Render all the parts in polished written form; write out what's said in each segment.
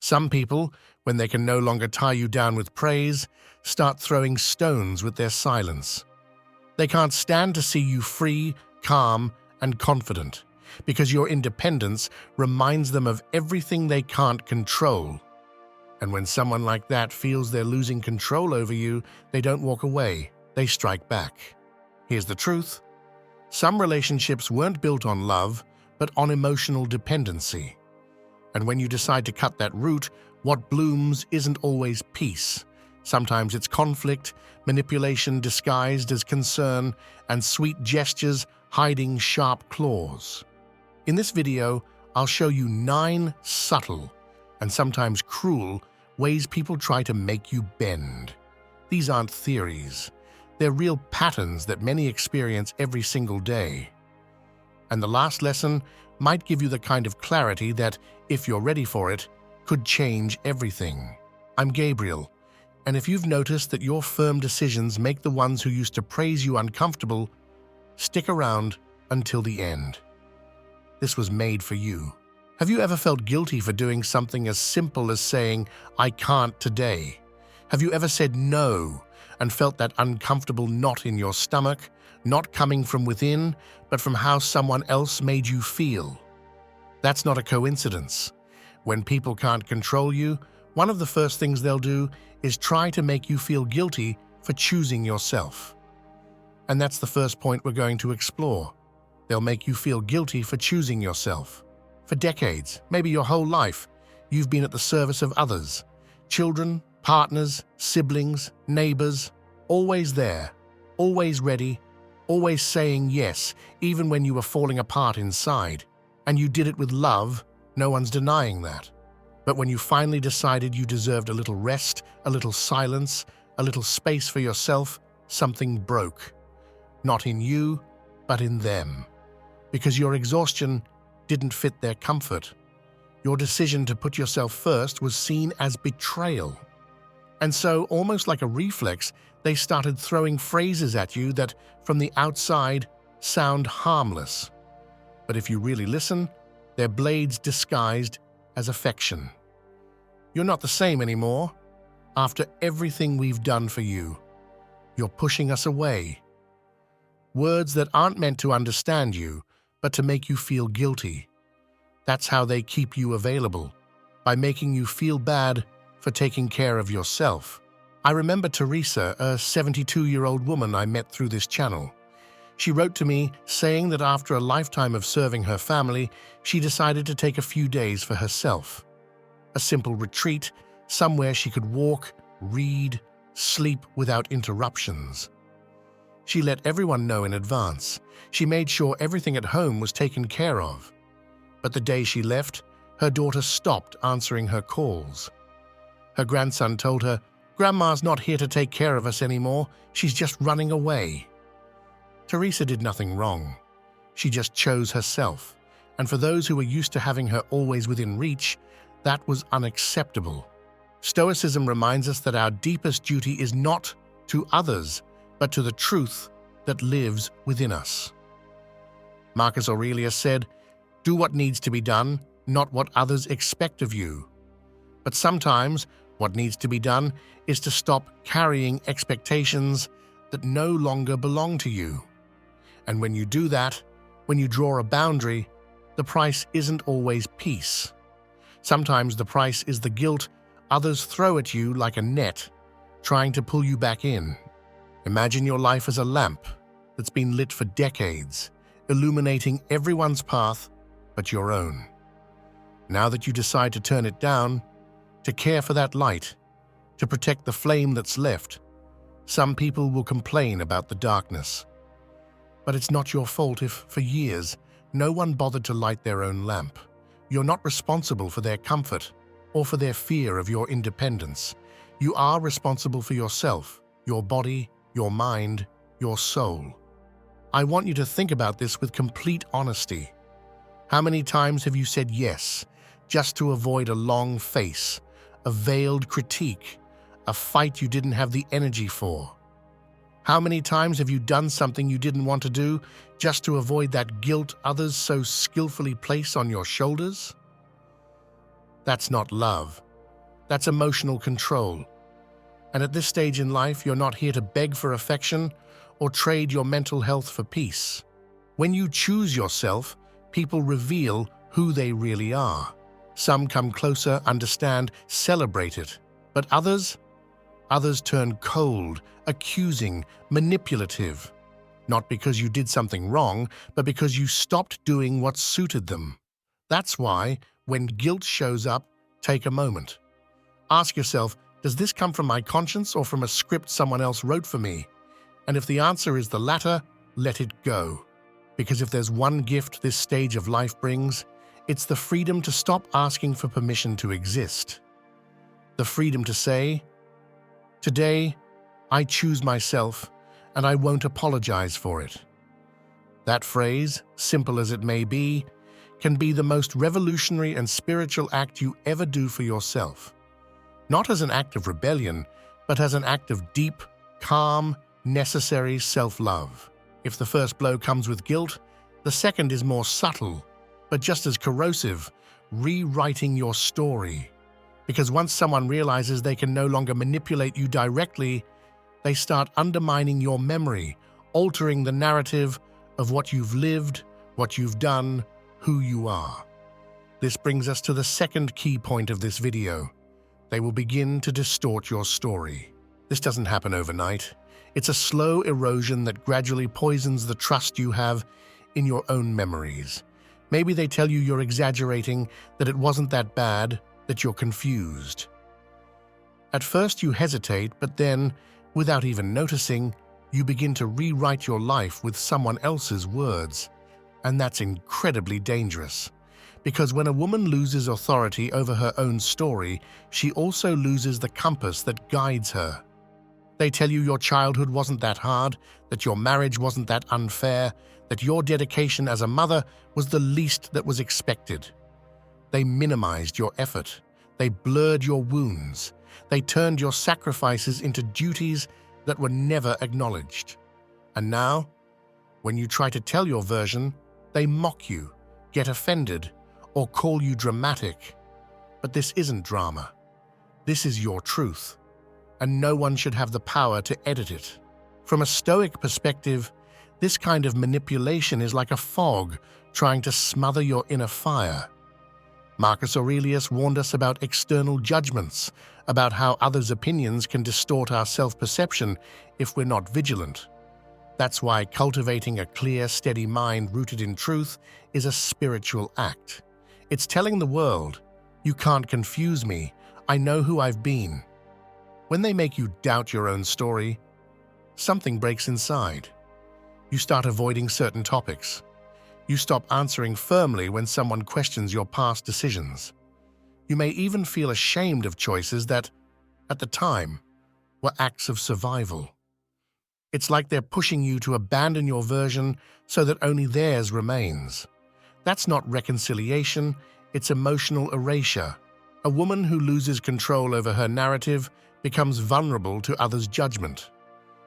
Some people, when they can no longer tie you down with praise, start throwing stones with their silence. They can't stand to see you free, calm, and confident, because your independence reminds them of everything they can't control. And when someone like that feels they're losing control over you, they don't walk away, they strike back. Here's the truth. Some relationships weren't built on love, but on emotional dependency. And when you decide to cut that root, what blooms isn't always peace. Sometimes it's conflict, manipulation disguised as concern, and sweet gestures hiding sharp claws. In this video, I'll show you 9 subtle and sometimes cruel ways people try to make you bend. These aren't theories. They're real patterns that many experience every single day. And the last lesson might give you the kind of clarity that, if you're ready for it, could change everything. I'm Gabriel, and if you've noticed that your firm decisions make the ones who used to praise you uncomfortable, stick around until the end. This was made for you. Have you ever felt guilty for doing something as simple as saying, "I can't today"? Have you ever said no and felt that uncomfortable knot in your stomach, not coming from within, but from how someone else made you feel? That's not a coincidence. When people can't control you, one of the first things they'll do is try to make you feel guilty for choosing yourself. And that's the first point we're going to explore. They'll make you feel guilty for choosing yourself. For decades, maybe your whole life, you've been at the service of others. Children, partners, siblings, neighbors, always there, always ready, always saying yes, even when you were falling apart inside. And you did it with love, no one's denying that. But when you finally decided you deserved a little rest, a little silence, a little space for yourself, something broke. Not in you, but in them. Because your exhaustion didn't fit their comfort. Your decision to put yourself first was seen as betrayal. And so, almost like a reflex, they started throwing phrases at you that, from the outside, sound harmless. But if you really listen, they're blades disguised as affection. You're not the same anymore. After everything we've done for you, you're pushing us away. Words that aren't meant to understand you, but to make you feel guilty. That's how they keep you available, by making you feel bad for taking care of yourself. I remember Teresa, a 72-year-old woman I met through this channel. She wrote to me saying that after a lifetime of serving her family, she decided to take a few days for herself. A simple retreat, somewhere she could walk, read, sleep without interruptions. She let everyone know in advance. She made sure everything at home was taken care of. But the day she left, her daughter stopped answering her calls. Her grandson told her, "Grandma's not here to take care of us anymore. She's just running away." Teresa did nothing wrong. She just chose herself. And for those who were used to having her always within reach, that was unacceptable. Stoicism reminds us that our deepest duty is not to others, but to the truth that lives within us. Marcus Aurelius said, "Do what needs to be done, not what others expect of you." But sometimes, what needs to be done is to stop carrying expectations that no longer belong to you. And when you do that, when you draw a boundary, the price isn't always peace. Sometimes the price is the guilt others throw at you like a net, trying to pull you back in. Imagine your life as a lamp that's been lit for decades, illuminating everyone's path but your own. Now that you decide to turn it down, to care for that light, to protect the flame that's left, some people will complain about the darkness. But it's not your fault if, for years, no one bothered to light their own lamp. You're not responsible for their comfort or for their fear of your independence. You are responsible for yourself, your body, your mind, your soul. I want you to think about this with complete honesty. How many times have you said yes, just to avoid a long face, a veiled critique, a fight you didn't have the energy for? How many times have you done something you didn't want to do just to avoid that guilt others so skillfully place on your shoulders? That's not love. That's emotional control. And at this stage in life, you're not here to beg for affection or trade your mental health for peace. When you choose yourself, people reveal who they really are. Some come closer, understand, celebrate it. But others turn cold, accusing, manipulative. Not because you did something wrong, but because you stopped doing what suited them. That's why, when guilt shows up, take a moment. Ask yourself, does this come from my conscience or from a script someone else wrote for me? And if the answer is the latter, let it go. Because if there's one gift this stage of life brings, it's the freedom to stop asking for permission to exist. The freedom to say, today, I choose myself, and I won't apologize for it. That phrase, simple as it may be, can be the most revolutionary and spiritual act you ever do for yourself. Not as an act of rebellion, but as an act of deep, calm, necessary self-love. If the first blow comes with guilt, the second is more subtle, but just as corrosive, rewriting your story. Because once someone realizes they can no longer manipulate you directly, they start undermining your memory, altering the narrative of what you've lived, what you've done, who you are. This brings us to the second key point of this video. They will begin to distort your story. This doesn't happen overnight. It's a slow erosion that gradually poisons the trust you have in your own memories. Maybe they tell you you're exaggerating, that it wasn't that bad, that you're confused. At first you hesitate, but then, without even noticing, you begin to rewrite your life with someone else's words. And that's incredibly dangerous. Because when a woman loses authority over her own story, she also loses the compass that guides her. They tell you your childhood wasn't that hard, that your marriage wasn't that unfair, that your dedication as a mother was the least that was expected. They minimized your effort. They blurred your wounds. They turned your sacrifices into duties that were never acknowledged. And now, when you try to tell your version, they mock you, get offended, or call you dramatic. But this isn't drama. This is your truth, and no one should have the power to edit it. From a Stoic perspective, this kind of manipulation is like a fog trying to smother your inner fire. Marcus Aurelius warned us about external judgments, about how others' opinions can distort our self-perception if we're not vigilant. That's why cultivating a clear, steady mind rooted in truth is a spiritual act. It's telling the world, you can't confuse me, I know who I've been. When they make you doubt your own story, something breaks inside. You start avoiding certain topics. You stop answering firmly when someone questions your past decisions. You may even feel ashamed of choices that, at the time, were acts of survival. It's like they're pushing you to abandon your version so that only theirs remains. That's not reconciliation, it's emotional erasure. A woman who loses control over her narrative becomes vulnerable to others' judgment.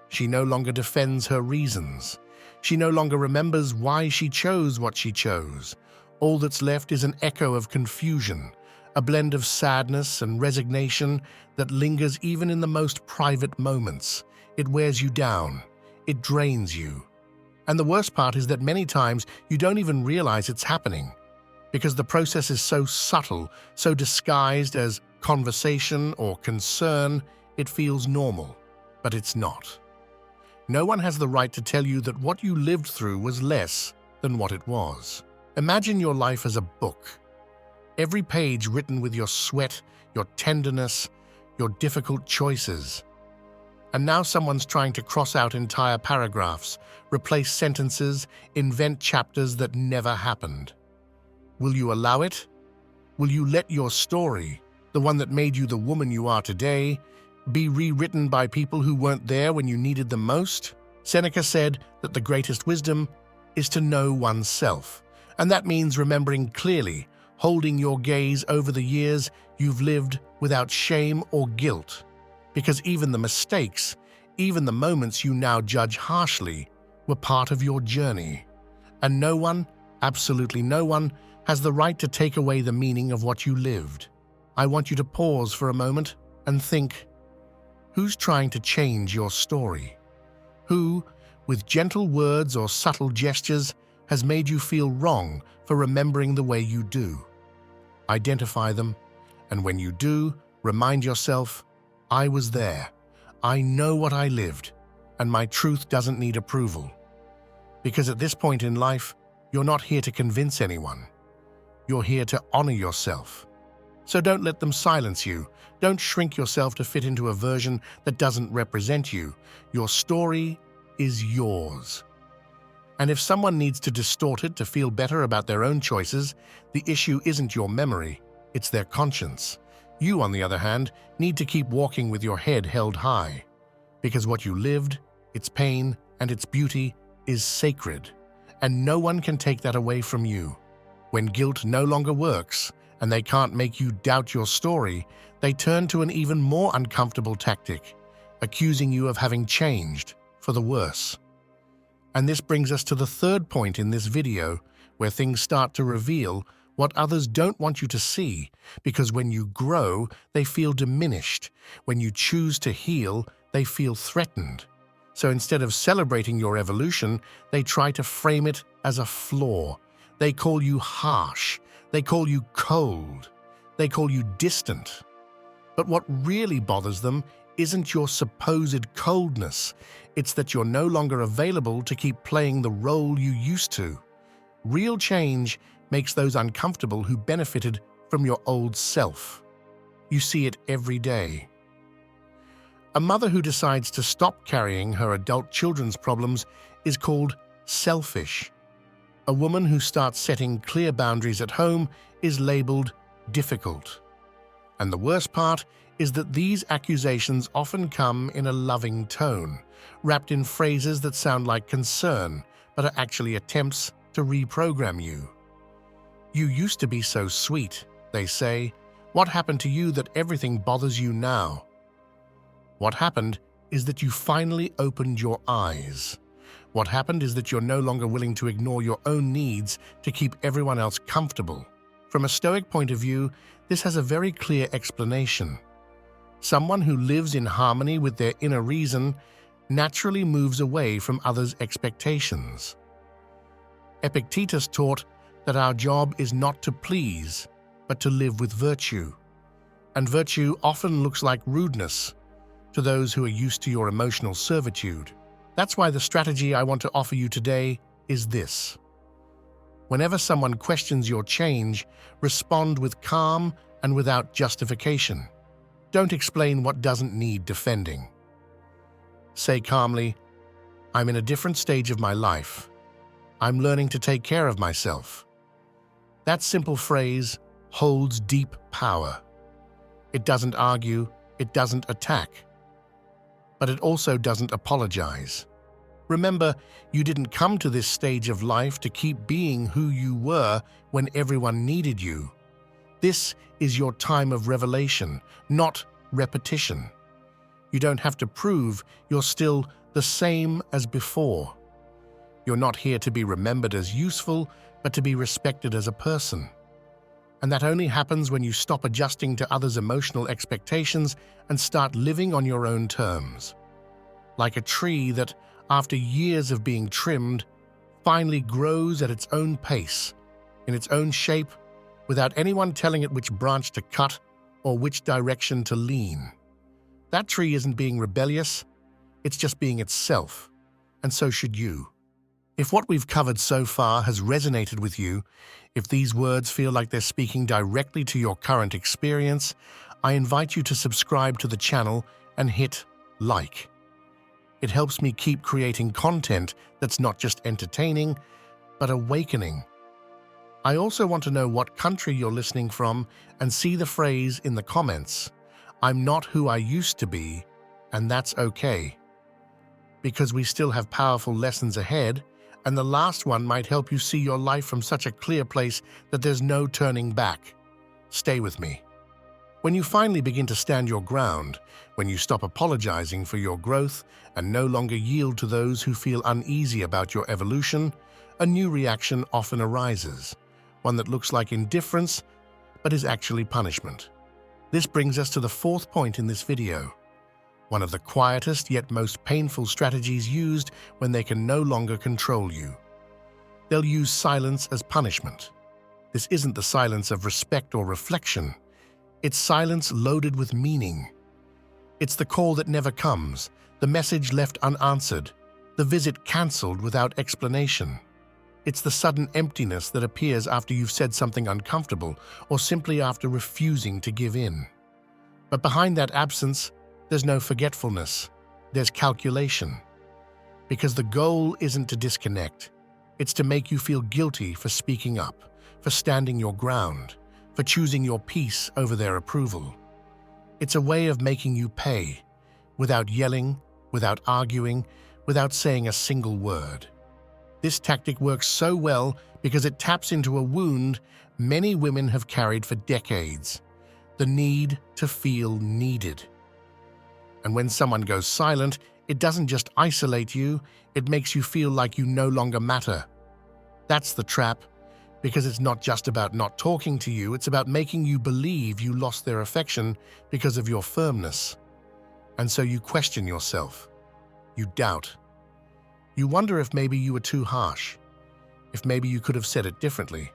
She no longer defends her reasons. She no longer remembers why she chose what she chose. All that's left is an echo of confusion, a blend of sadness and resignation that lingers even in the most private moments. It wears you down. It drains you. And the worst part is that many times you don't even realize it's happening, because the process is so subtle, so disguised as conversation or concern, it feels normal, but it's not. No one has the right to tell you that what you lived through was less than what it was. Imagine your life as a book. Every page written with your sweat, your tenderness, your difficult choices. And now someone's trying to cross out entire paragraphs, replace sentences, invent chapters that never happened. Will you allow it? Will you let your story, the one that made you the woman you are today, be rewritten by people who weren't there when you needed them most? Seneca said that the greatest wisdom is to know oneself, and that means remembering clearly, holding your gaze over the years you've lived without shame or guilt. Because even the mistakes, even the moments you now judge harshly, were part of your journey. And no one, absolutely no one, has the right to take away the meaning of what you lived. I want you to pause for a moment and think, who's trying to change your story? Who, with gentle words or subtle gestures, has made you feel wrong for remembering the way you do? Identify them, and when you do, remind yourself, I was there. I know what I lived, and my truth doesn't need approval. Because at this point in life, you're not here to convince anyone. You're here to honor yourself. So don't let them silence you. Don't shrink yourself to fit into a version that doesn't represent you. Your story is yours. And if someone needs to distort it to feel better about their own choices, the issue isn't your memory, it's their conscience. You, on the other hand, need to keep walking with your head held high. Because what you lived, its pain, and its beauty is sacred, and no one can take that away from you. When guilt no longer works, and they can't make you doubt your story, they turn to an even more uncomfortable tactic, accusing you of having changed for the worse. And this brings us to the third point in this video, where things start to reveal what others don't want you to see, because when you grow, they feel diminished. When you choose to heal, they feel threatened. So instead of celebrating your evolution, they try to frame it as a flaw. They call you harsh. They call you cold. They call you distant. But what really bothers them isn't your supposed coldness. It's that you're no longer available to keep playing the role you used to. Real change makes those uncomfortable who benefited from your old self. You see it every day. A mother who decides to stop carrying her adult children's problems is called selfish. A woman who starts setting clear boundaries at home is labeled difficult. And the worst part is that these accusations often come in a loving tone, wrapped in phrases that sound like concern, but are actually attempts to reprogram you. You used to be so sweet, they say. What happened to you that everything bothers you now? What happened is that you finally opened your eyes. What happened is that you're no longer willing to ignore your own needs to keep everyone else comfortable. From a Stoic point of view, this has a very clear explanation. Someone who lives in harmony with their inner reason naturally moves away from others' expectations. Epictetus taught that our job is not to please, but to live with virtue. And virtue often looks like rudeness to those who are used to your emotional servitude. That's why the strategy I want to offer you today is this. Whenever someone questions your change, respond with calm and without justification. Don't explain what doesn't need defending. Say calmly, I'm in a different stage of my life. I'm learning to take care of myself. That simple phrase holds deep power. It doesn't argue, it doesn't attack, but it also doesn't apologize. Remember, you didn't come to this stage of life to keep being who you were when everyone needed you. This is your time of revelation, not repetition. You don't have to prove you're still the same as before. You're not here to be remembered as useful, but to be respected as a person. And that only happens when you stop adjusting to others' emotional expectations and start living on your own terms. Like a tree that, after years of being trimmed, finally grows at its own pace, in its own shape, without anyone telling it which branch to cut or which direction to lean. That tree isn't being rebellious, it's just being itself, and so should you. If what we've covered so far has resonated with you, if these words feel like they're speaking directly to your current experience, I invite you to subscribe to the channel and hit like. It helps me keep creating content that's not just entertaining, but awakening. I also want to know what country you're listening from and see the phrase in the comments, I'm not who I used to be, and that's okay. Because we still have powerful lessons ahead, and the last one might help you see your life from such a clear place that there's no turning back. Stay with me. When you finally begin to stand your ground, when you stop apologizing for your growth and no longer yield to those who feel uneasy about your evolution, a new reaction often arises, one that looks like indifference but is actually punishment. This brings us to the fourth point in this video, one of the quietest yet most painful strategies used when they can no longer control you. They'll use silence as punishment. This isn't the silence of respect or reflection. It's silence loaded with meaning. It's the call that never comes, the message left unanswered, the visit cancelled without explanation. It's the sudden emptiness that appears after you've said something uncomfortable or simply after refusing to give in. But behind that absence, there's no forgetfulness. There's calculation. Because the goal isn't to disconnect. It's to make you feel guilty for speaking up, for standing your ground, for choosing your peace over their approval. It's a way of making you pay, without yelling, without arguing, without saying a single word. This tactic works so well because it taps into a wound many women have carried for decades, the need to feel needed. And when someone goes silent, it doesn't just isolate you, it makes you feel like you no longer matter. That's the trap, because it's not just about not talking to you, it's about making you believe you lost their affection because of your firmness. And so you question yourself. You doubt. You wonder if maybe you were too harsh, if maybe you could have said it differently.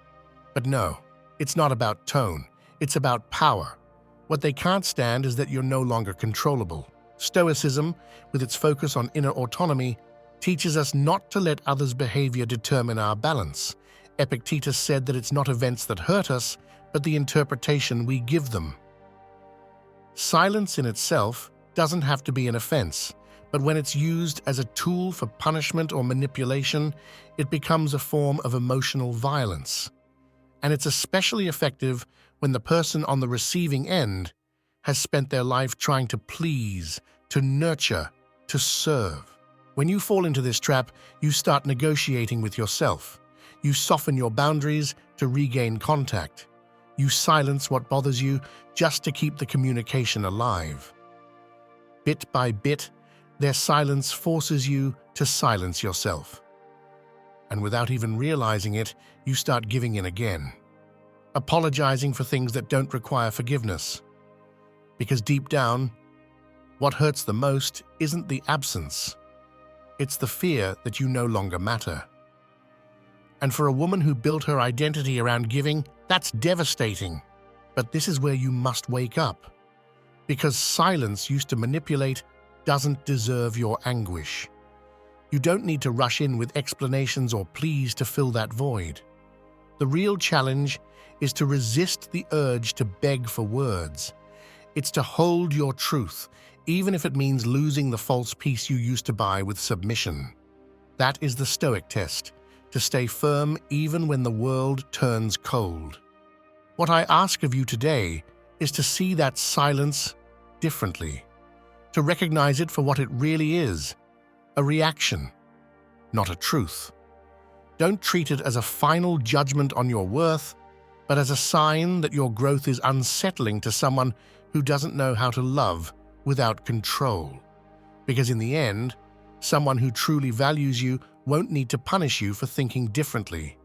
But no, it's not about tone, it's about power. What they can't stand is that you're no longer controllable. Stoicism, with its focus on inner autonomy, teaches us not to let others' behavior determine our balance. Epictetus said that it's not events that hurt us, but the interpretation we give them. Silence in itself doesn't have to be an offense, but when it's used as a tool for punishment or manipulation, it becomes a form of emotional violence. And it's especially effective when the person on the receiving end has spent their life trying to please, to nurture, to serve. When you fall into this trap, you start negotiating with yourself. You soften your boundaries to regain contact. You silence what bothers you just to keep the communication alive. Bit by bit, their silence forces you to silence yourself. And without even realizing it, you start giving in again, apologizing for things that don't require forgiveness. Because deep down, what hurts the most isn't the absence. It's the fear that you no longer matter. And for a woman who built her identity around giving, that's devastating. But this is where you must wake up. Because silence used to manipulate doesn't deserve your anguish. You don't need to rush in with explanations or pleas to fill that void. The real challenge is to resist the urge to beg for words. It's to hold your truth, even if it means losing the false peace you used to buy with submission. That is the Stoic test, to stay firm even when the world turns cold. What I ask of you today is to see that silence differently, to recognize it for what it really is, a reaction, not a truth. Don't treat it as a final judgment on your worth, but as a sign that your growth is unsettling to someone who doesn't know how to love without control. Because in the end, someone who truly values you won't need to punish you for thinking differently.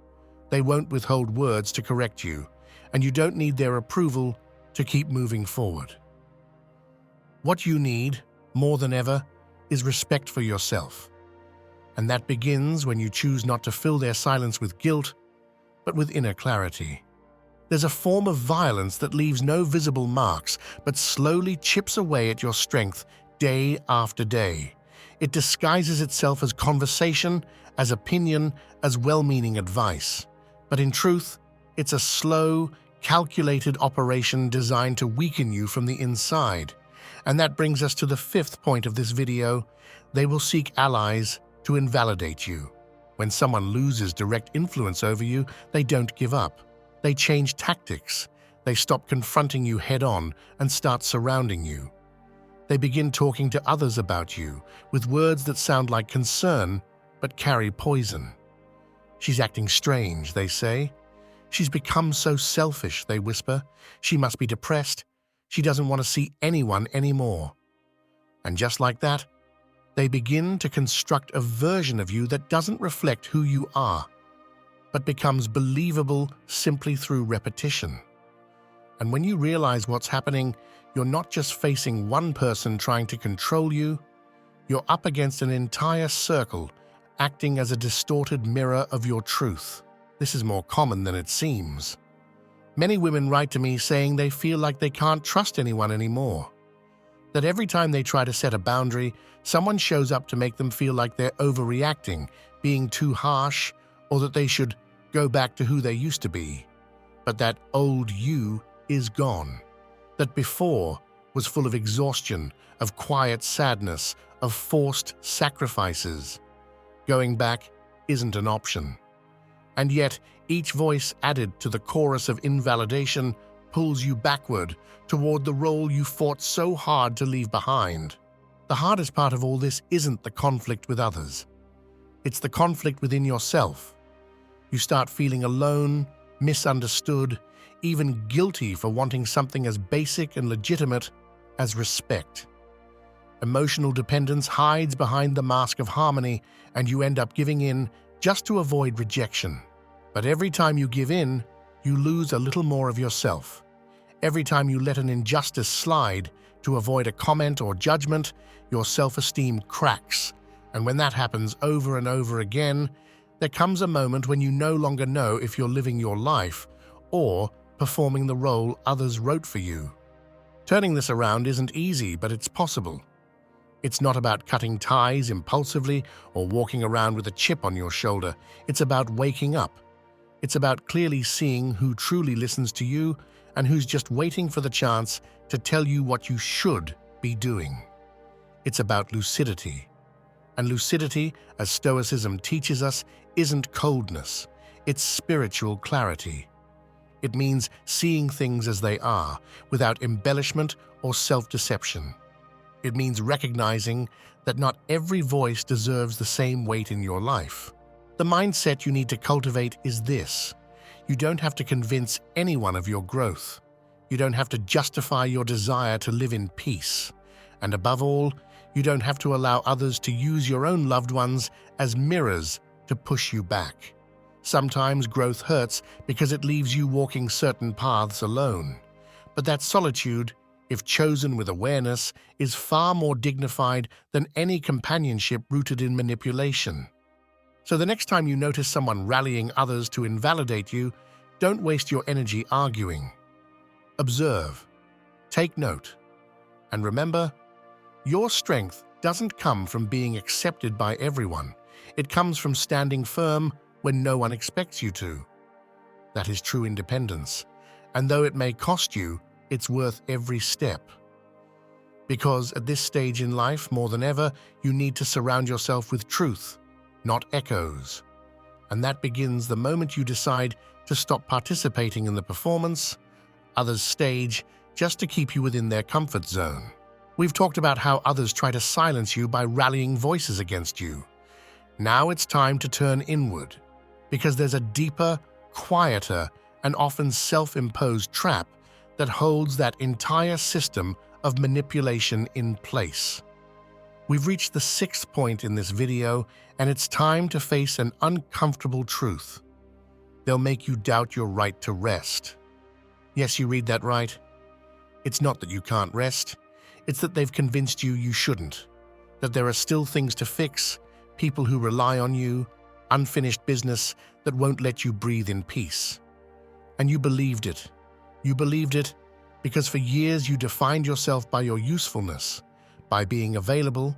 They won't withhold words to correct you, and you don't need their approval to keep moving forward. What you need, more than ever, is respect for yourself. And that begins when you choose not to fill their silence with guilt, but with inner clarity. There's a form of violence that leaves no visible marks, but slowly chips away at your strength day after day. It disguises itself as conversation, as opinion, as well-meaning advice. But in truth, it's a slow, calculated operation designed to weaken you from the inside. And that brings us to the fifth point of this video. They will seek allies to invalidate you. When someone loses direct influence over you, they don't give up. They change tactics. They stop confronting you head-on and start surrounding you. They begin talking to others about you with words that sound like concern but carry poison. She's acting strange, they say. She's become so selfish, they whisper. She must be depressed. She doesn't want to see anyone anymore. And just like that, they begin to construct a version of you that doesn't reflect who you are, but becomes believable simply through repetition. And when you realize what's happening, you're not just facing one person trying to control you, you're up against an entire circle, acting as a distorted mirror of your truth. This is more common than it seems. Many women write to me saying they feel like they can't trust anyone anymore. That every time they try to set a boundary, someone shows up to make them feel like they're overreacting, being too harsh, or that they should go back to who they used to be. But that old you is gone. That before was full of exhaustion, of quiet sadness, of forced sacrifices. Going back isn't an option. And yet, each voice added to the chorus of invalidation pulls you backward toward the role you fought so hard to leave behind. The hardest part of all this isn't the conflict with others. It's the conflict within yourself. You start feeling alone, misunderstood, even guilty for wanting something as basic and legitimate as respect. Emotional dependence hides behind the mask of harmony, and you end up giving in just to avoid rejection. But every time you give in, you lose a little more of yourself. Every time you let an injustice slide to avoid a comment or judgment, your self-esteem cracks. And when that happens over and over again, there comes a moment when you no longer know if you're living your life or performing the role others wrote for you. Turning this around isn't easy, but it's possible. It's not about cutting ties impulsively or walking around with a chip on your shoulder. It's about waking up. It's about clearly seeing who truly listens to you and who's just waiting for the chance to tell you what you should be doing. It's about lucidity. And lucidity, as Stoicism teaches us, isn't coldness. It's spiritual clarity. It means seeing things as they are, without embellishment or self-deception. It means recognizing that not every voice deserves the same weight in your life. The mindset you need to cultivate is this: you don't have to convince anyone of your growth. You don't have to justify your desire to live in peace. And above all, you don't have to allow others to use your own loved ones as mirrors to push you back. Sometimes growth hurts because it leaves you walking certain paths alone. But that solitude, if chosen with awareness, is far more dignified than any companionship rooted in manipulation. So the next time you notice someone rallying others to invalidate you, don't waste your energy arguing. Observe, take note, and remember, your strength doesn't come from being accepted by everyone. It comes from standing firm when no one expects you to. That is true independence, and though it may cost you, it's worth every step. Because at this stage in life, more than ever, you need to surround yourself with truth, not echoes. And that begins the moment you decide to stop participating in the performance, others' stage, just to keep you within their comfort zone. We've talked about how others try to silence you by rallying voices against you. Now it's time to turn inward, because there's a deeper, quieter, and often self-imposed trap that holds that entire system of manipulation in place. We've reached the 6th point in this video, and it's time to face an uncomfortable truth. They'll make you doubt your right to rest. Yes, you read that right. It's not that you can't rest. It's that they've convinced you you shouldn't. That there are still things to fix, people who rely on you, unfinished business that won't let you breathe in peace. And you believed it. You believed it because for years you defined yourself by your usefulness, by being available,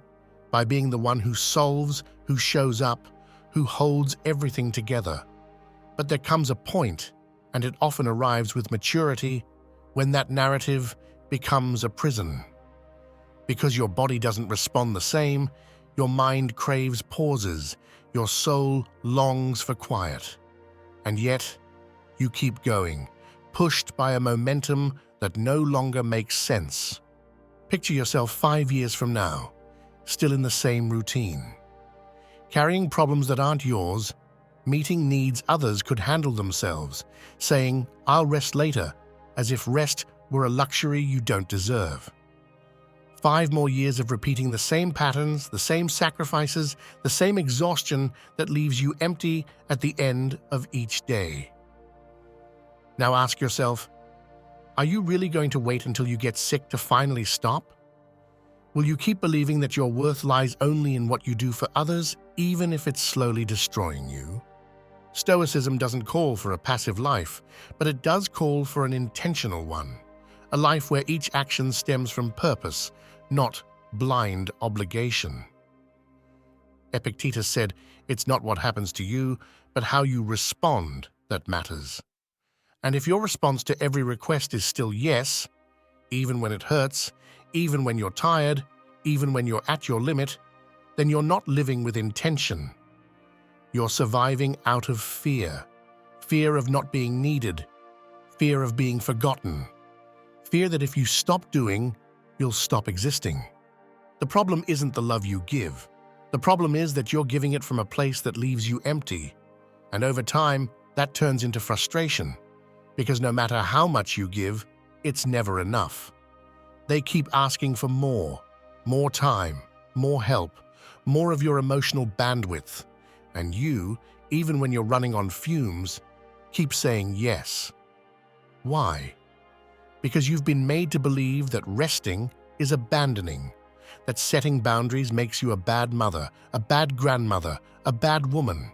by being the one who solves, who shows up, who holds everything together. But there comes a point, and it often arrives with maturity, when that narrative becomes a prison. Because your body doesn't respond the same, your mind craves pauses, your soul longs for quiet. And yet, you keep going, pushed by a momentum that no longer makes sense. Picture yourself 5 years from now, still in the same routine. Carrying problems that aren't yours, meeting needs others could handle themselves, saying, "I'll rest later," as if rest were a luxury you don't deserve. 5 more years of repeating the same patterns, the same sacrifices, the same exhaustion that leaves you empty at the end of each day. Now ask yourself, Are you really going to wait until you get sick to finally stop? Will you keep believing that your worth lies only in what you do for others, even if it's slowly destroying you? Stoicism doesn't call for a passive life, but it does call for an intentional one, a life where each action stems from purpose, not blind obligation. Epictetus said, "It's not what happens to you, but how you respond that matters." And if your response to every request is still yes, even when it hurts, even when you're tired, even when you're at your limit, then you're not living with intention. You're surviving out of fear. Fear of not being needed. Fear of being forgotten. Fear that if you stop doing, you'll stop existing. The problem isn't the love you give. The problem is that you're giving it from a place that leaves you empty. And over time, that turns into frustration. Because no matter how much you give, it's never enough. They keep asking for more time, more help, more of your emotional bandwidth. And you, even when you're running on fumes, keep saying yes. Why? Because you've been made to believe that resting is abandoning, that setting boundaries makes you a bad mother, a bad grandmother, a bad woman.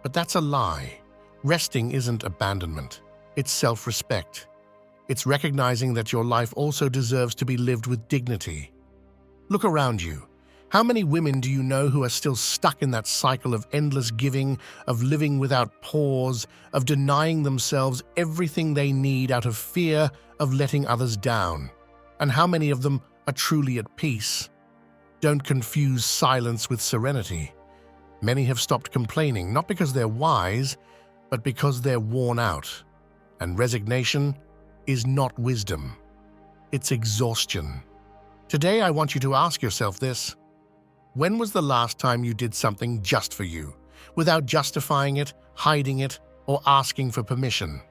But that's a lie. Resting isn't abandonment. It's self-respect. It's recognizing that your life also deserves to be lived with dignity. Look around you. How many women do you know who are still stuck in that cycle of endless giving, of living without pause, of denying themselves everything they need out of fear of letting others down? And how many of them are truly at peace? Don't confuse silence with serenity. Many have stopped complaining, not because they're wise, but because they're worn out. And resignation is not wisdom. It's exhaustion. Today, I want you to ask yourself this. When was the last time you did something just for you, without justifying it, hiding it, or asking for permission?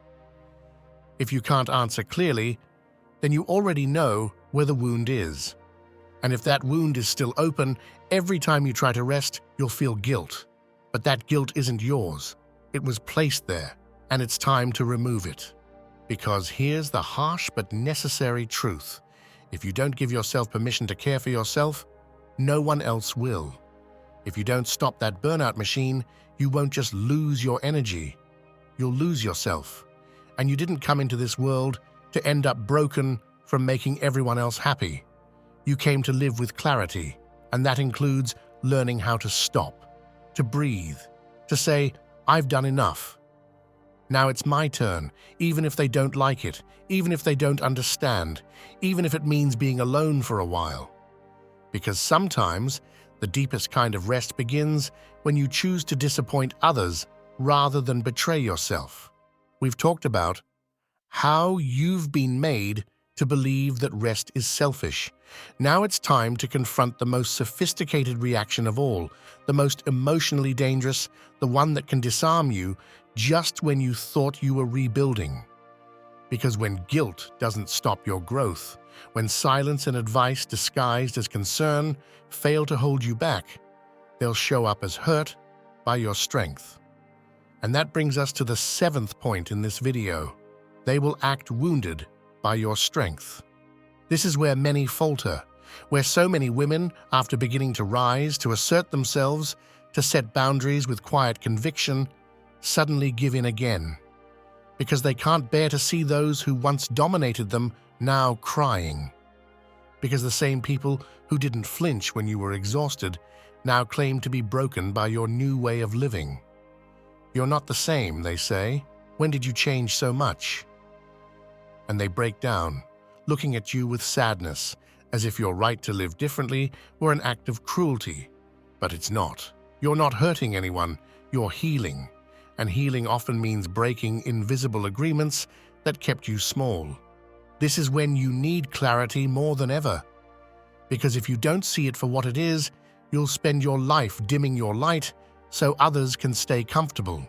If you can't answer clearly, then you already know where the wound is. And if that wound is still open, every time you try to rest, you'll feel guilt. But that guilt isn't yours. It was placed there, and it's time to remove it. Because here's the harsh but necessary truth. If you don't give yourself permission to care for yourself, no one else will. If you don't stop that burnout machine, you won't just lose your energy. You'll lose yourself. And you didn't come into this world to end up broken from making everyone else happy. You came to live with clarity, and that includes learning how to stop, to breathe, to say, "I've done enough. Now it's my turn," even if they don't like it, even if they don't understand, even if it means being alone for a while. Because sometimes the deepest kind of rest begins when you choose to disappoint others rather than betray yourself. We've talked about how you've been made to believe that rest is selfish. Now it's time to confront the most sophisticated reaction of all, the most emotionally dangerous, the one that can disarm you just when you thought you were rebuilding. Because when guilt doesn't stop your growth, when silence and advice disguised as concern fail to hold you back, they'll show up as hurt by your strength. And that brings us to the 7th point in this video. They will act wounded by your strength. This is where many falter, where so many women, after beginning to rise, to assert themselves, to set boundaries with quiet conviction, suddenly give in again. Because they can't bear to see those who once dominated them now crying. Because the same people who didn't flinch when you were exhausted now claim to be broken by your new way of living. "You're not the same," they say. "When did you change so much?" And they break down, looking at you with sadness, as if your right to live differently were an act of cruelty. But it's not. You're not hurting anyone, you're healing. And healing often means breaking invisible agreements that kept you small. This is when you need clarity more than ever. Because if you don't see it for what it is, you'll spend your life dimming your light so others can stay comfortable.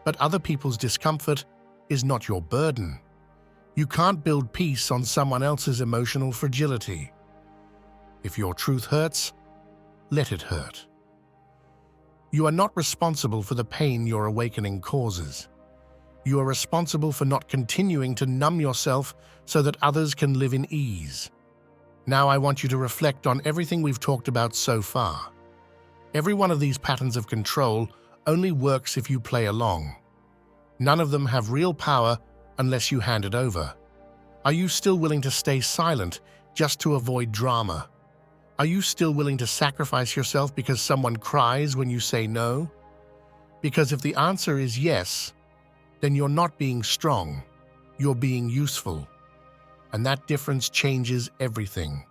But other people's discomfort is not your burden. You can't build peace on someone else's emotional fragility. If your truth hurts, let it hurt. You are not responsible for the pain your awakening causes. You are responsible for not continuing to numb yourself so that others can live in ease. Now I want you to reflect on everything we've talked about so far. Every one of these patterns of control only works if you play along. None of them have real power unless you hand it over. Are you still willing to stay silent just to avoid drama? Are you still willing to sacrifice yourself because someone cries when you say no? Because if the answer is yes, then you're not being strong, you're being useful. And that difference changes everything.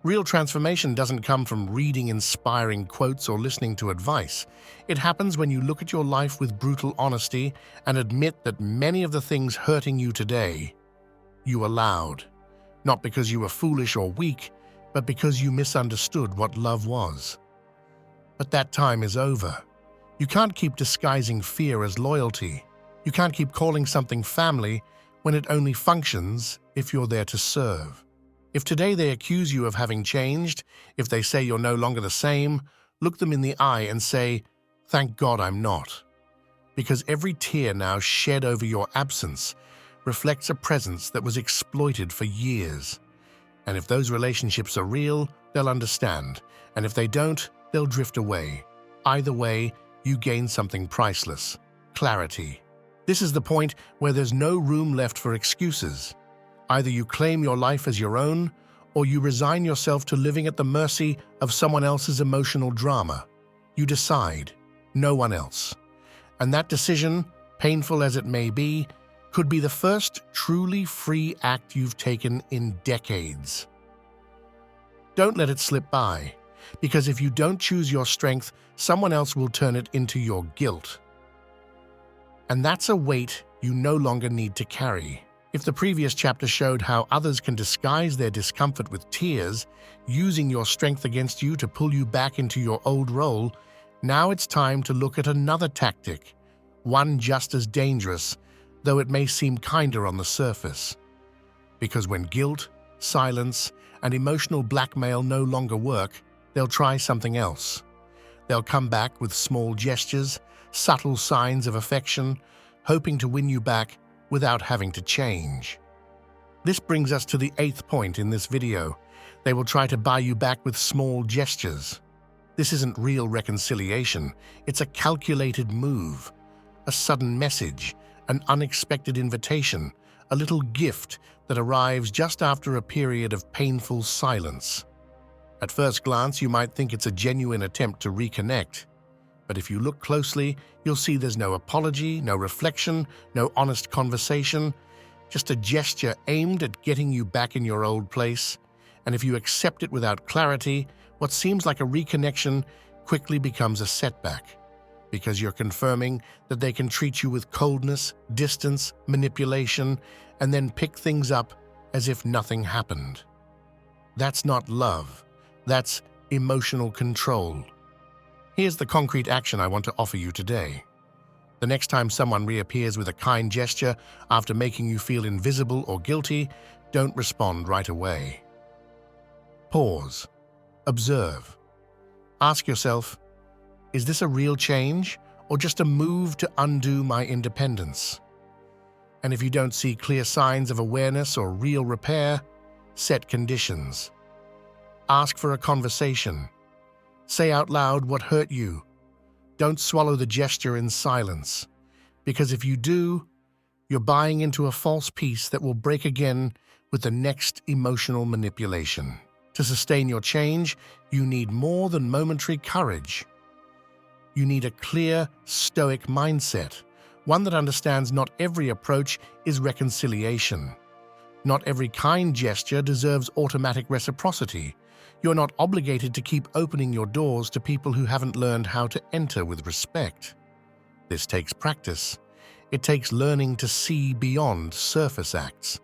Real transformation doesn't come from reading inspiring quotes or listening to advice. It happens when you look at your life with brutal honesty and admit that many of the things hurting you today, you allowed. Not because you were foolish or weak, but because you misunderstood what love was. But that time is over. You can't keep disguising fear as loyalty. You can't keep calling something family when it only functions if you're there to serve. If today they accuse you of having changed, if they say you're no longer the same, look them in the eye and say, "Thank God I'm not." Because every tear now shed over your absence reflects a presence that was exploited for years. And if those relationships are real, they'll understand. And if they don't, they'll drift away. Either way, you gain something priceless: clarity. This is the point where there's no room left for excuses. Either you claim your life as your own, or you resign yourself to living at the mercy of someone else's emotional drama. You decide, no one else. And that decision, painful as it may be, could be the first truly free act you've taken in decades. Don't let it slip by, because if you don't choose your strength, someone else will turn it into your guilt. And that's a weight you no longer need to carry. If the previous chapter showed how others can disguise their discomfort with tears, using your strength against you to pull you back into your old role, now it's time to look at another tactic, one just as dangerous, though it may seem kinder on the surface. Because when guilt, silence, and emotional blackmail no longer work, they'll try something else. They'll come back with small gestures, subtle signs of affection, hoping to win you back without having to change. This brings us to the 8th point in this video. They will try to buy you back with small gestures. This isn't real reconciliation. It's a calculated move, a sudden message, an unexpected invitation, a little gift that arrives just after a period of painful silence. At first glance, you might think it's a genuine attempt to reconnect. But if you look closely, you'll see there's no apology, no reflection, no honest conversation, just a gesture aimed at getting you back in your old place. And if you accept it without clarity, what seems like a reconnection quickly becomes a setback, because you're confirming that they can treat you with coldness, distance, manipulation, and then pick things up as if nothing happened. That's not love. That's emotional control. Here's the concrete action I want to offer you today. The next time someone reappears with a kind gesture after making you feel invisible or guilty, don't respond right away. Pause. Observe. Ask yourself, is this a real change or just a move to undo my independence? And if you don't see clear signs of awareness or real repair, set conditions. Ask for a conversation. Say out loud what hurt you. Don't swallow the gesture in silence, because if you do, you're buying into a false peace that will break again with the next emotional manipulation. To sustain your change, you need more than momentary courage. You need a clear, stoic mindset, one that understands not every approach is reconciliation. Not every kind gesture deserves automatic reciprocity. You're not obligated to keep opening your doors to people who haven't learned how to enter with respect. This takes practice. It takes learning to see beyond surface acts.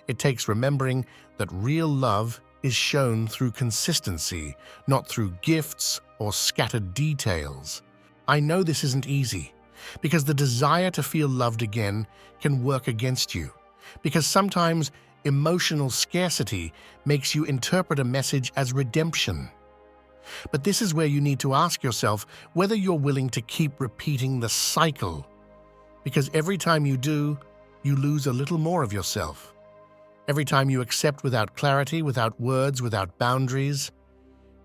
It takes remembering that real love is shown through consistency, not through gifts or scattered details. I know this isn't easy, because the desire to feel loved again can work against you, because sometimes emotional scarcity makes you interpret a message as redemption. But this is where you need to ask yourself whether you're willing to keep repeating the cycle, Because every time you do, you lose a little more of yourself. Every time you accept without clarity, without words, without boundaries,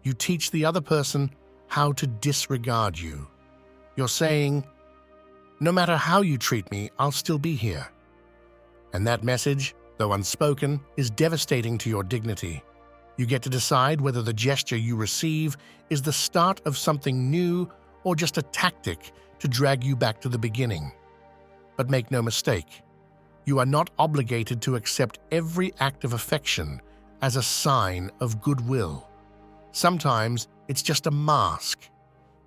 you teach the other person how to disregard you. You're saying, no matter how you treat me, I'll still be here. And that message, though unspoken, is devastating to your dignity. You get to decide whether the gesture you receive is the start of something new or just a tactic to drag you back to the beginning. But make no mistake, you are not obligated to accept every act of affection as a sign of goodwill. Sometimes it's just a mask,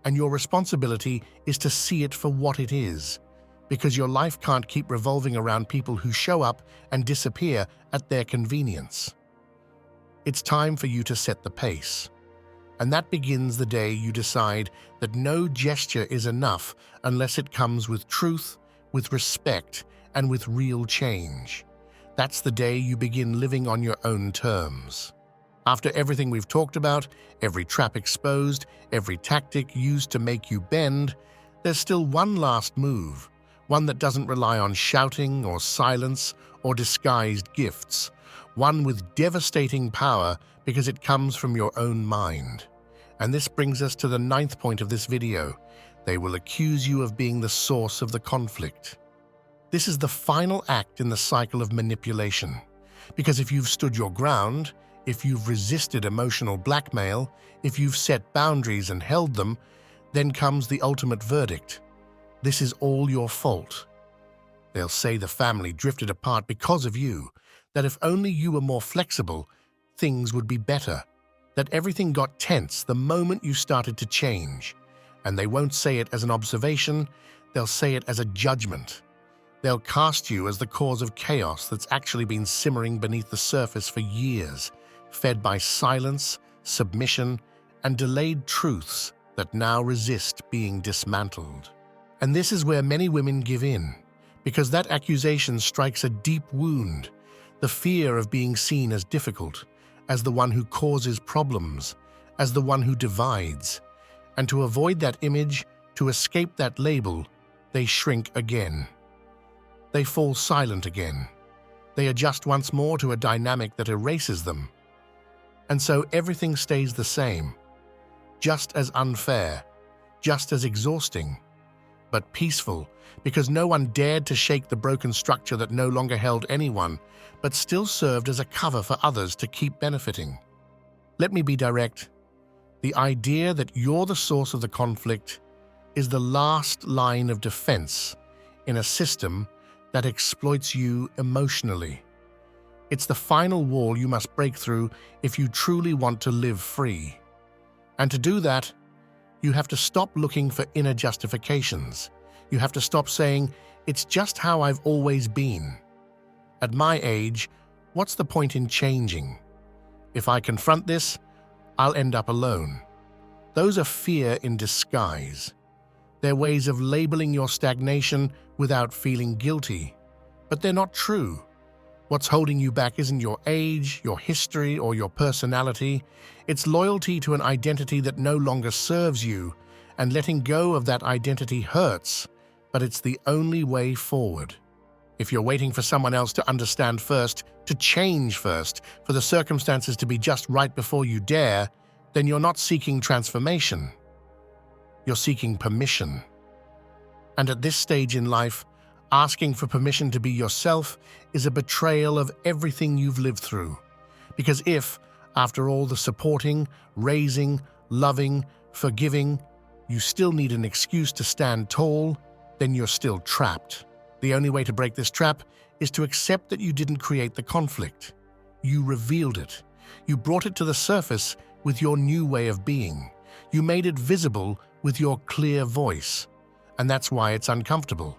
and your responsibility is to see it for what it is, because your life can't keep revolving around people who show up and disappear at their convenience. It's time for you to set the pace, and that begins the day you decide that no gesture is enough unless it comes with truth, with respect, and with real change. That's the day you begin living on your own terms. After everything we've talked about, every trap exposed, every tactic used to make you bend, there's still one last move, one that doesn't rely on shouting or silence or disguised gifts, one with devastating power because it comes from your own mind. And this brings us to the 9th point of this video. They will accuse you of being the source of the conflict. This is the final act in the cycle of manipulation, because if you've stood your ground, if you've resisted emotional blackmail, if you've set boundaries and held them, then comes the ultimate verdict. This is all your fault. They'll say the family drifted apart because of you, that if only you were more flexible, things would be better, that everything got tense the moment you started to change. And they won't say it as an observation, they'll say it as a judgment. They'll cast you as the cause of chaos that's actually been simmering beneath the surface for years, fed by silence, submission, and delayed truths that now resist being dismantled. And this is where many women give in, because that accusation strikes a deep wound, the fear of being seen as difficult, as the one who causes problems, as the one who divides. And to avoid that image, to escape that label, they shrink again. They fall silent again. They adjust once more to a dynamic that erases them. And so everything stays the same, just as unfair, just as exhausting, but peaceful, because no one dared to shake the broken structure that no longer held anyone, but still served as a cover for others to keep benefiting. Let me be direct. The idea that you're the source of the conflict is the last line of defense in a system that exploits you emotionally. It's the final wall you must break through if you truly want to live free. And to do that, you have to stop looking for inner justifications. You have to stop saying, it's just how I've always been. At my age, what's the point in changing? If I confront this, I'll end up alone. Those are fear in disguise. They're ways of labeling your stagnation without feeling guilty. But they're not true. What's holding you back isn't your age, your history, or your personality. It's loyalty to an identity that no longer serves you, and letting go of that identity hurts, but it's the only way forward. If you're waiting for someone else to understand first, to change first, for the circumstances to be just right before you dare, then you're not seeking transformation. You're seeking permission. And at this stage in life, asking for permission to be yourself is a betrayal of everything you've lived through. Because if, after all the supporting, raising, loving, forgiving, you still need an excuse to stand tall, then you're still trapped. The only way to break this trap is to accept that you didn't create the conflict. You revealed it. You brought it to the surface with your new way of being. You made it visible with your clear voice. And that's why it's uncomfortable.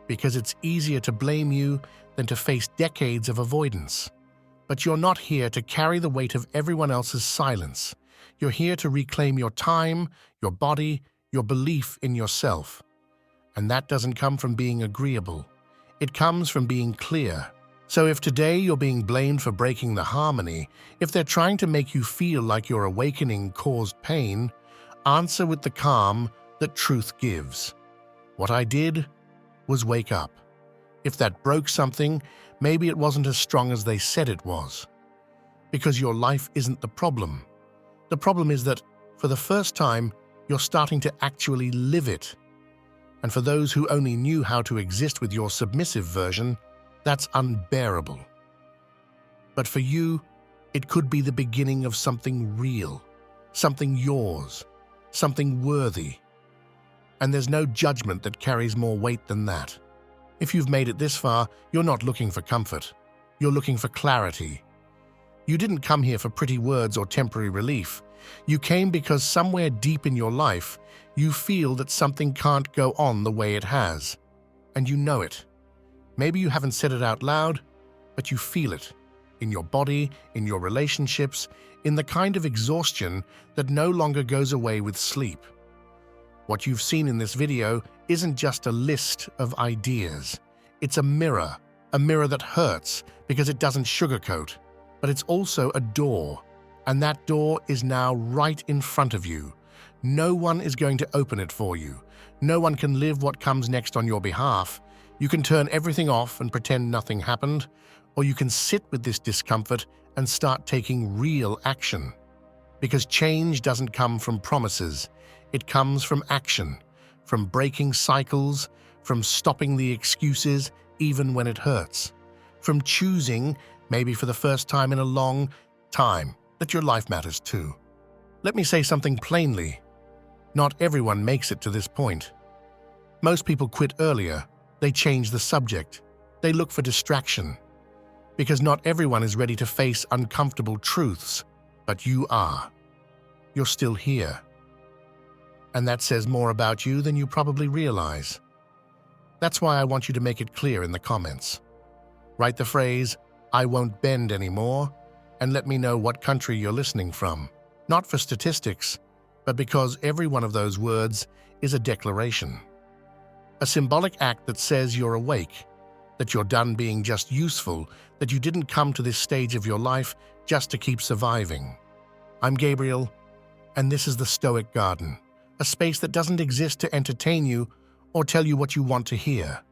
Because it's easier to blame you than to face decades of avoidance. But you're not here to carry the weight of everyone else's silence. You're here to reclaim your time, your body, your belief in yourself. And that doesn't come from being agreeable. It comes from being clear. So if today you're being blamed for breaking the harmony, if they're trying to make you feel like your awakening caused pain, answer with the calm that truth gives. What I did was wake up. If that broke something, maybe it wasn't as strong as they said it was. Because your life isn't the problem. The problem is that, for the first time, you're starting to actually live it. And for those who only knew how to exist with your submissive version, that's unbearable. But for you, it could be the beginning of something real, something yours, something worthy. And there's no judgment that carries more weight than that. If you've made it this far, you're not looking for comfort. You're looking for clarity. You didn't come here for pretty words or temporary relief. You came because somewhere deep in your life, you feel that something can't go on the way it has. And you know it. Maybe you haven't said it out loud, but you feel it. In your body, in your relationships, in the kind of exhaustion that no longer goes away with sleep. What you've seen in this video isn't just a list of ideas. It's a mirror that hurts because it doesn't sugarcoat, but it's also a door, and that door is now right in front of you. No one is going to open it for you. No one can live what comes next on your behalf. You can turn everything off and pretend nothing happened, or you can sit with this discomfort and start taking real action. Because change doesn't come from promises. It comes from action, from breaking cycles, from stopping the excuses even when it hurts, from choosing, maybe for the first time in a long time, that your life matters too. Let me say something plainly. Not everyone makes it to this point. Most people quit earlier. They change the subject. They look for distraction. Because not everyone is ready to face uncomfortable truths, but you are. You're still here. And that says more about you than you probably realize. That's why I want you to make it clear in the comments. Write the phrase, "I won't bend anymore," and let me know what country you're listening from. Not for statistics, but because every one of those words is a declaration. A symbolic act that says you're awake, that you're done being just useful, that you didn't come to this stage of your life just to keep surviving. I'm Gabriel, and this is the Stoic Garden, a space that doesn't exist to entertain you or tell you what you want to hear.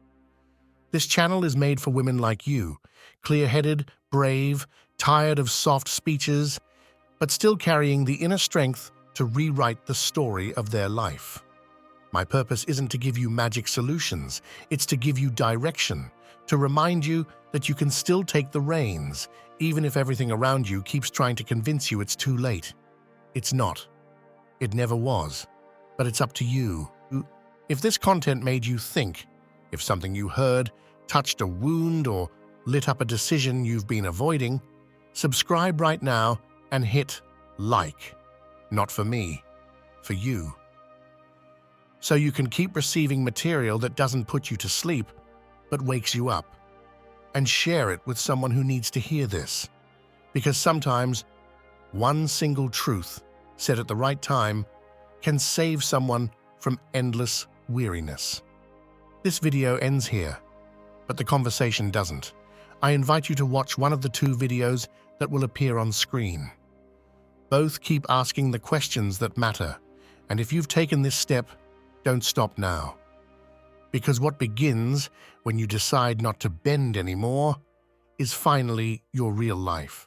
This channel is made for women like you, clear-headed, brave, tired of soft speeches, but still carrying the inner strength to rewrite the story of their life. My purpose isn't to give you magic solutions, it's to give you direction, to remind you that you can still take the reins, even if everything around you keeps trying to convince you it's too late. It's not. It never was. But it's up to you. If this content made you think, if something you heard touched a wound or lit up a decision you've been avoiding, subscribe right now and hit like. Not for me, for you. So you can keep receiving material that doesn't put you to sleep, but wakes you up. And share it with someone who needs to hear this. Because sometimes, one single truth, said at the right time, can save someone from endless weariness. This video ends here, but the conversation doesn't. I invite you to watch one of the two videos that will appear on screen. Both keep asking the questions that matter, and if you've taken this step, don't stop now. Because what begins when you decide not to bend anymore is finally your real life.